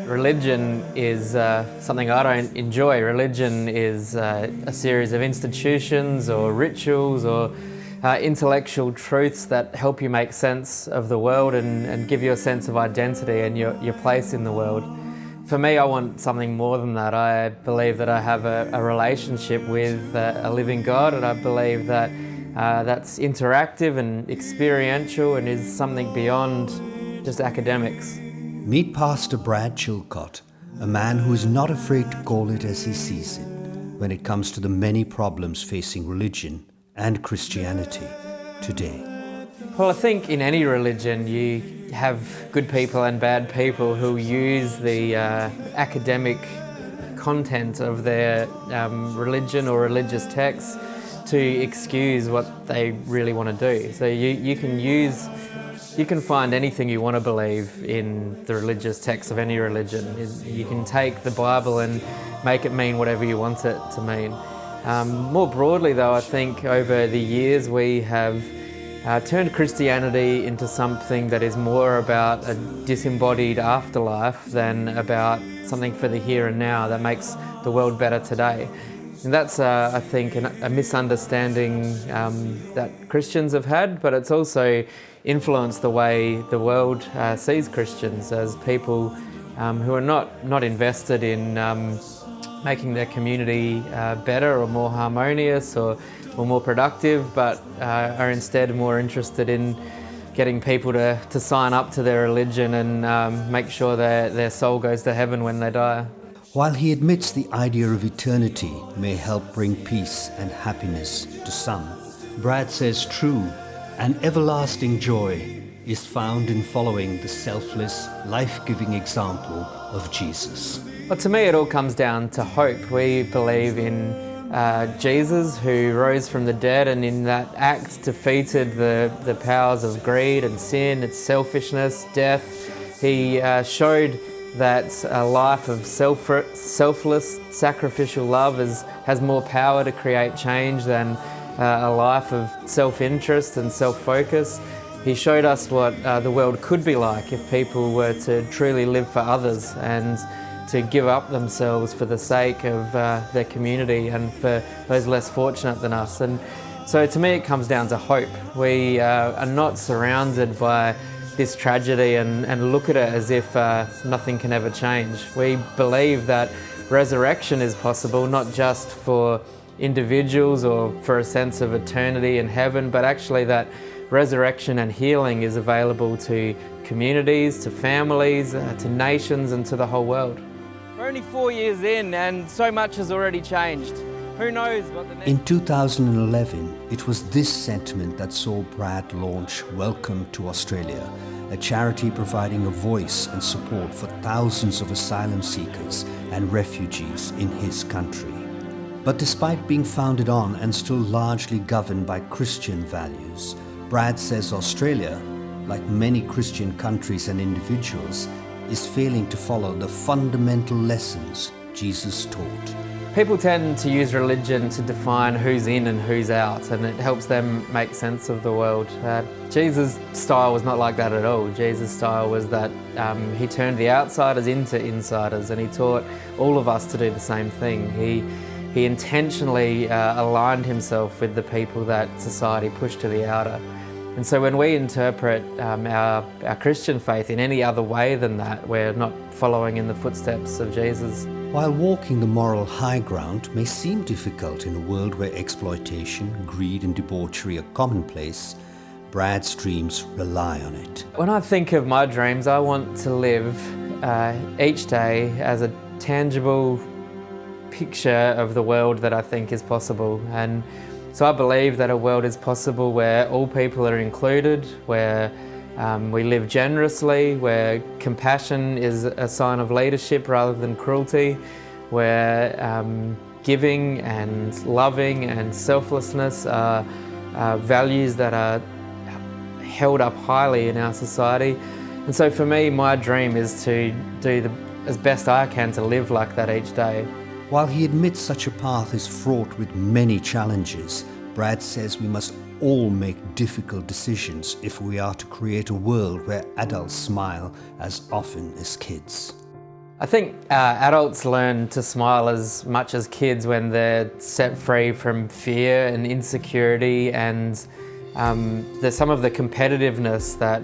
Religion is something I don't enjoy. Religion is a series of institutions or rituals or intellectual truths that help you make sense of the world and give you a sense of identity and your place in the world. For me, I want something more than that. I believe that I have a relationship with a living God, and I believe that that's interactive and experiential and is something beyond just academics. Meet Pastor Brad Chilcott, a man who is not afraid to call it as he sees it when it comes to the many problems facing religion and Christianity today. Well, I think in any religion you have good people and bad people who use the academic content of their religion or religious texts to excuse what they really want to do. So you can find anything you want to believe in the religious text of any religion. You can take the Bible and make it mean whatever you want it to mean. More broadly though, I think over the years we have turned Christianity into something that is more about a disembodied afterlife than about something for the here and now that makes the world better today. And that's, I think, a misunderstanding that Christians have had, but it's also influenced the way the world sees Christians as people who are not invested in making their community better or more harmonious or more productive, but are instead more interested in getting people to sign up to their religion and make sure their soul goes to heaven when they die. While he admits the idea of eternity may help bring peace and happiness to some, Brad says true and everlasting joy is found in following the selfless, life-giving example of Jesus. Well, to me it all comes down to hope. We believe in Jesus, who rose from the dead and in that act defeated the powers of greed and sin and selfishness, death. He showed that a life of selfless, sacrificial love has more power to create change than a life of self-interest and self-focus. He showed us what the world could be like if people were to truly live for others and to give up themselves for the sake of their community and for those less fortunate than us. And so to me it comes down to hope. We are not surrounded by this tragedy and look at it as if nothing can ever change. We believe that resurrection is possible, not just for individuals or for a sense of eternity in heaven, but actually that resurrection and healing is available to communities, to families, to nations and to the whole world. We're only 4 years in and so much has already changed. Who knows what the next... In 2011, it was this sentiment that saw Brad launch Welcome to Australia, a charity providing a voice and support for thousands of asylum seekers and refugees in his country. But despite being founded on and still largely governed by Christian values, Brad says Australia, like many Christian countries and individuals, is failing to follow the fundamental lessons Jesus taught. People tend to use religion to define who's in and who's out, and it helps them make sense of the world. Jesus' style was not like that at all. Jesus' style was that he turned the outsiders into insiders, and he taught all of us to do the same thing. He intentionally aligned himself with the people that society pushed to the outer. And so when we interpret our Christian faith in any other way than that, we're not following in the footsteps of Jesus. While walking the moral high ground may seem difficult in a world where exploitation, greed and debauchery are commonplace, Brad's dreams rely on it. When I think of my dreams, I want to live each day as a tangible picture of the world that I think is possible. And so I believe that a world is possible where all people are included, where we live generously, where compassion is a sign of leadership rather than cruelty, where giving and loving and selflessness are values that are held up highly in our society. And so for me, my dream is to do as best I can to live like that each day. While he admits such a path is fraught with many challenges, Brad says we must all make difficult decisions if we are to create a world where adults smile as often as kids. I think adults learn to smile as much as kids when they're set free from fear and insecurity and there's some of the competitiveness that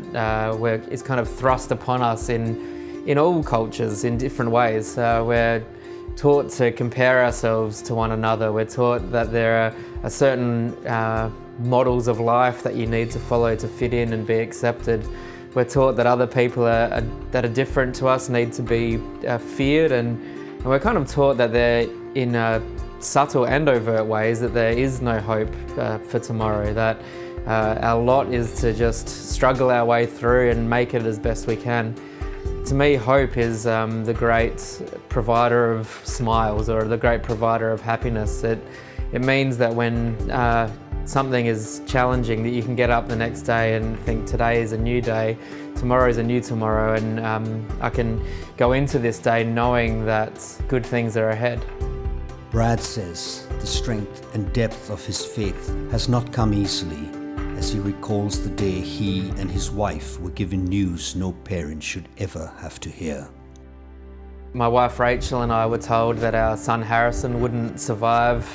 is kind of thrust upon us in all cultures in different ways. We're taught to compare ourselves to one another. We're taught that there are certain models of life that you need to follow to fit in and be accepted. We're taught that other people that are different to us need to be feared, and we're kind of taught that they're in subtle and overt ways that there is no hope for tomorrow, that our lot is to just struggle our way through and make it as best we can. To me, hope is the great provider of smiles, or the great provider of happiness. It means that when something is challenging, that you can get up the next day and think today is a new day, tomorrow is a new tomorrow, and I can go into this day knowing that good things are ahead. Brad says the strength and depth of his faith has not come easily, as he recalls the day he and his wife were given news no parent should ever have to hear. My wife Rachel and I were told that our son Harrison wouldn't survive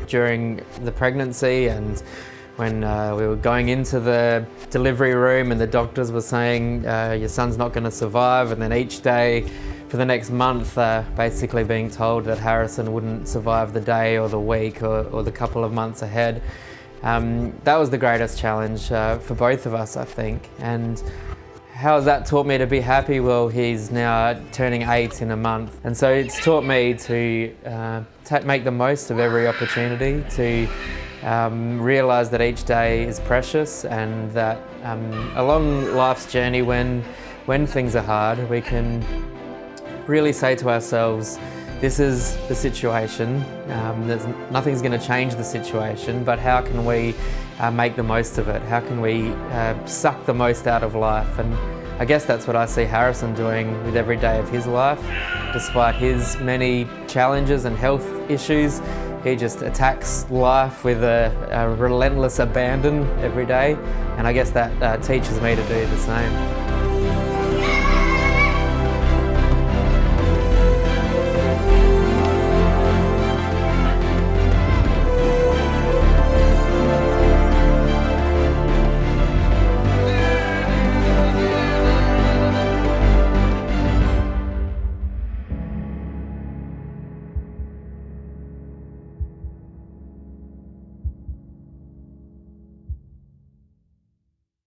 during the pregnancy, and when we were going into the delivery room and the doctors were saying your son's not going to survive, and then each day for the next month basically being told that Harrison wouldn't survive the day or the week or the couple of months ahead. That was the greatest challenge for both of us, I think. And how has that taught me to be happy? Well, he's now turning 8 in a month. And so it's taught me to make the most of every opportunity, to realise that each day is precious, and that along life's journey when things are hard, we can really say to ourselves, this is the situation, nothing's going to change the situation, but how can we make the most of it? How can we suck the most out of life? And I guess that's what I see Harrison doing with every day of his life. Despite his many challenges and health issues, he just attacks life with a relentless abandon every day, and I guess that teaches me to do the same.